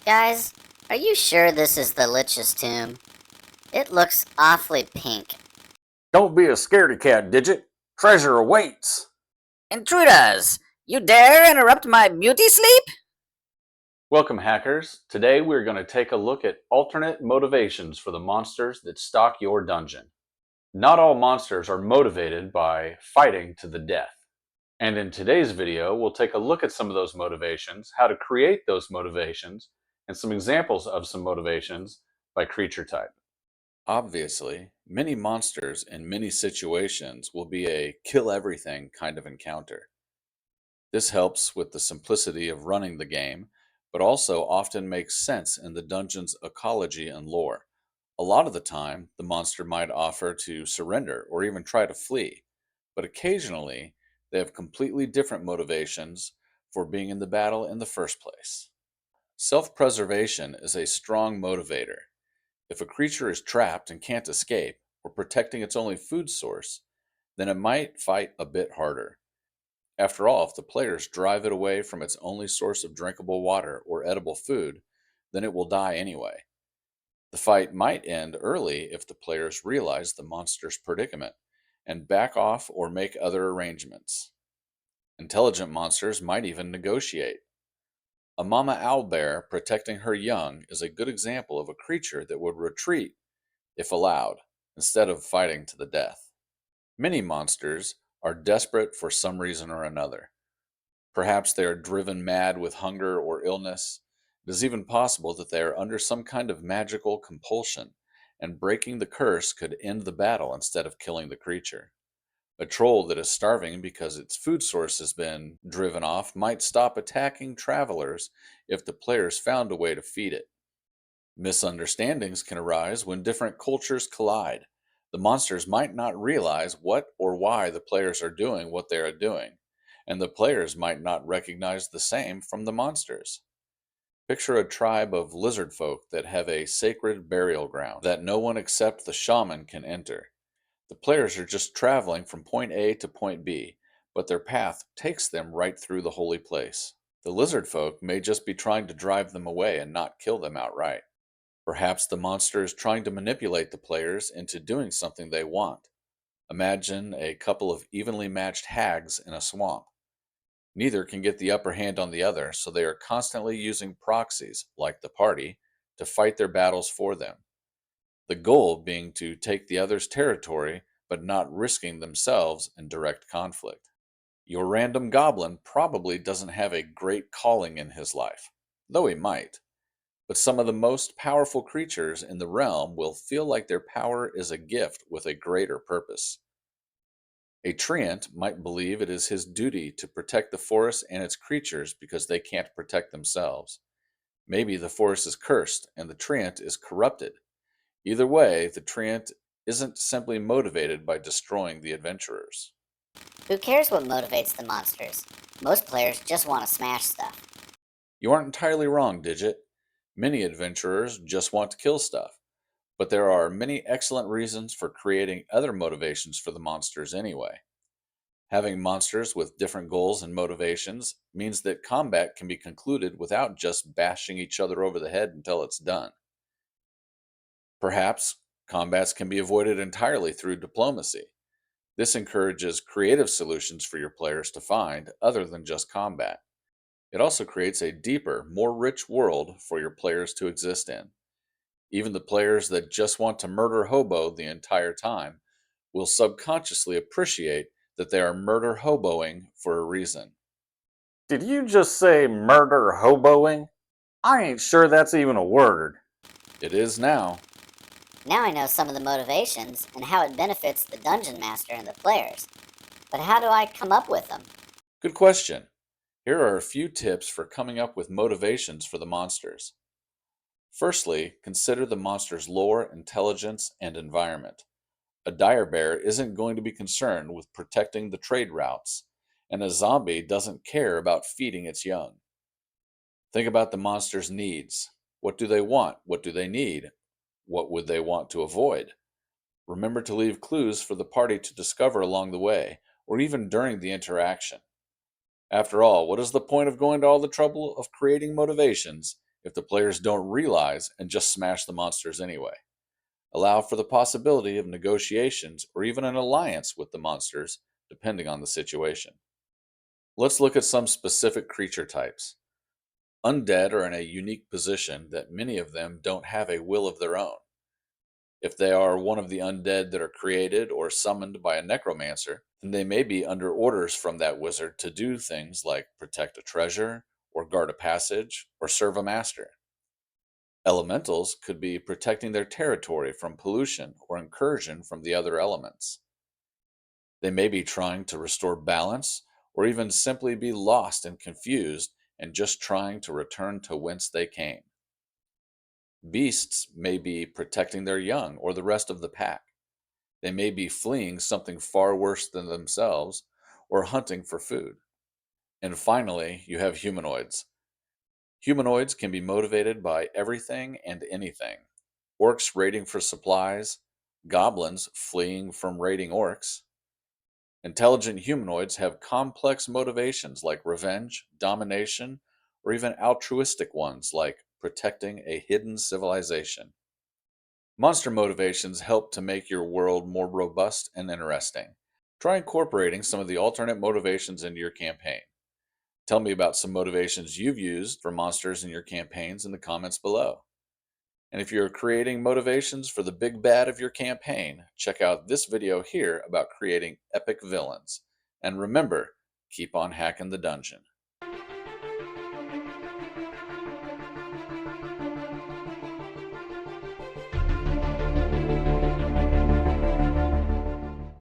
Guys, are you sure this is the Lich's tomb? It looks awfully pink. Don't be a scaredy cat, Digit. Treasure awaits. Intruders! You dare interrupt my beauty sleep? Welcome, hackers. Today we're going to take a look at alternate motivations for the monsters that stalk your dungeon. Not all monsters are motivated by fighting to the death. And in today's video, we'll take a look at some of those motivations, how to create those motivations, and some examples of some motivations by creature type. Obviously, many monsters in many situations will be a kill everything kind of encounter. This helps with the simplicity of running the game, but also often makes sense in the dungeon's ecology and lore. A lot of the time, the monster might offer to surrender or even try to flee, but occasionally they have completely different motivations for being in the battle in the first place. Self preservation is a strong motivator. If a creature is trapped and can't escape, or protecting its only food source, then it might fight a bit harder. After all, if the players drive it away from its only source of drinkable water or edible food, then it will die anyway. The fight might end early if the players realize the monster's predicament and back off or make other arrangements. Intelligent monsters might even negotiate. A mama owlbear protecting her young is a good example of a creature that would retreat if allowed, instead of fighting to the death. Many monsters are desperate for some reason or another. Perhaps they are driven mad with hunger or illness. It is even possible that they are under some kind of magical compulsion, and breaking the curse could end the battle instead of killing the creature. A troll that is starving because its food source has been driven off might stop attacking travelers if the players found a way to feed it. Misunderstandings can arise when different cultures collide. The monsters might not realize what or why the players are doing what they are doing, and the players might not recognize the same from the monsters. Picture a tribe of lizard folk that have a sacred burial ground that no one except the shaman can enter. The players are just traveling from point A to point B, but their path takes them right through the holy place. The lizard folk may just be trying to drive them away and not kill them outright. Perhaps the monster is trying to manipulate the players into doing something they want. Imagine a couple of evenly matched hags in a swamp. Neither can get the upper hand on the other, so they are constantly using proxies, like the party, to fight their battles for them. The goal being to take the other's territory, but not risking themselves in direct conflict. Your random goblin probably doesn't have a great calling in his life, though he might. But some of the most powerful creatures in the realm will feel like their power is a gift with a greater purpose. A treant might believe it is his duty to protect the forest and its creatures because they can't protect themselves. Maybe the forest is cursed and the treant is corrupted. Either way, the treant isn't simply motivated by destroying the adventurers. Who cares what motivates the monsters? Most players just want to smash stuff. You aren't entirely wrong, Digit. Many adventurers just want to kill stuff, but there are many excellent reasons for creating other motivations for the monsters anyway. Having monsters with different goals and motivations means that combat can be concluded without just bashing each other over the head until it's done. Perhaps combats can be avoided entirely through diplomacy. This encourages creative solutions for your players to find other than just combat. It also creates a deeper, more rich world for your players to exist in. Even the players that just want to murder hobo the entire time will subconsciously appreciate that they are murder hoboing for a reason. Did you just say murder hoboing? I ain't sure that's even a word. It is now. Now I know some of the motivations and how it benefits the dungeon master and the players. But how do I come up with them? Good question. Here are a few tips for coming up with motivations for the monsters. Firstly, consider the monster's lore, intelligence, and environment. A dire bear isn't going to be concerned with protecting the trade routes, and a zombie doesn't care about feeding its young. Think about the monster's needs. What do they want? What do they need? What would they want to avoid? Remember to leave clues for the party to discover along the way, or even during the interaction. After all, what is the point of going to all the trouble of creating motivations if the players don't realize and just smash the monsters anyway. Allow for the possibility of negotiations or even an alliance with the monsters, depending on the situation. Let's look at some specific creature types. Undead are in a unique position that many of them don't have a will of their own. If they are one of the undead that are created or summoned by a necromancer, then they may be under orders from that wizard to do things like protect a treasure, or guard a passage, or serve a master. Elementals could be protecting their territory from pollution or incursion from the other elements. They may be trying to restore balance, or even simply be lost and confused and just trying to return to whence they came. Beasts may be protecting their young or the rest of the pack. They may be fleeing something far worse than themselves or hunting for food. And finally, you have humanoids. Humanoids can be motivated by everything and anything. Orcs raiding for supplies, goblins fleeing from raiding orcs. Intelligent humanoids have complex motivations like revenge, domination, or even altruistic ones like protecting a hidden civilization. Monster motivations help to make your world more robust and interesting. Try incorporating some of the alternate motivations into your campaign. Tell me about some motivations you've used for monsters in your campaigns in the comments below. And if you're creating motivations for the big bad of your campaign, check out this video here about creating epic villains. And remember, keep on hacking the dungeon.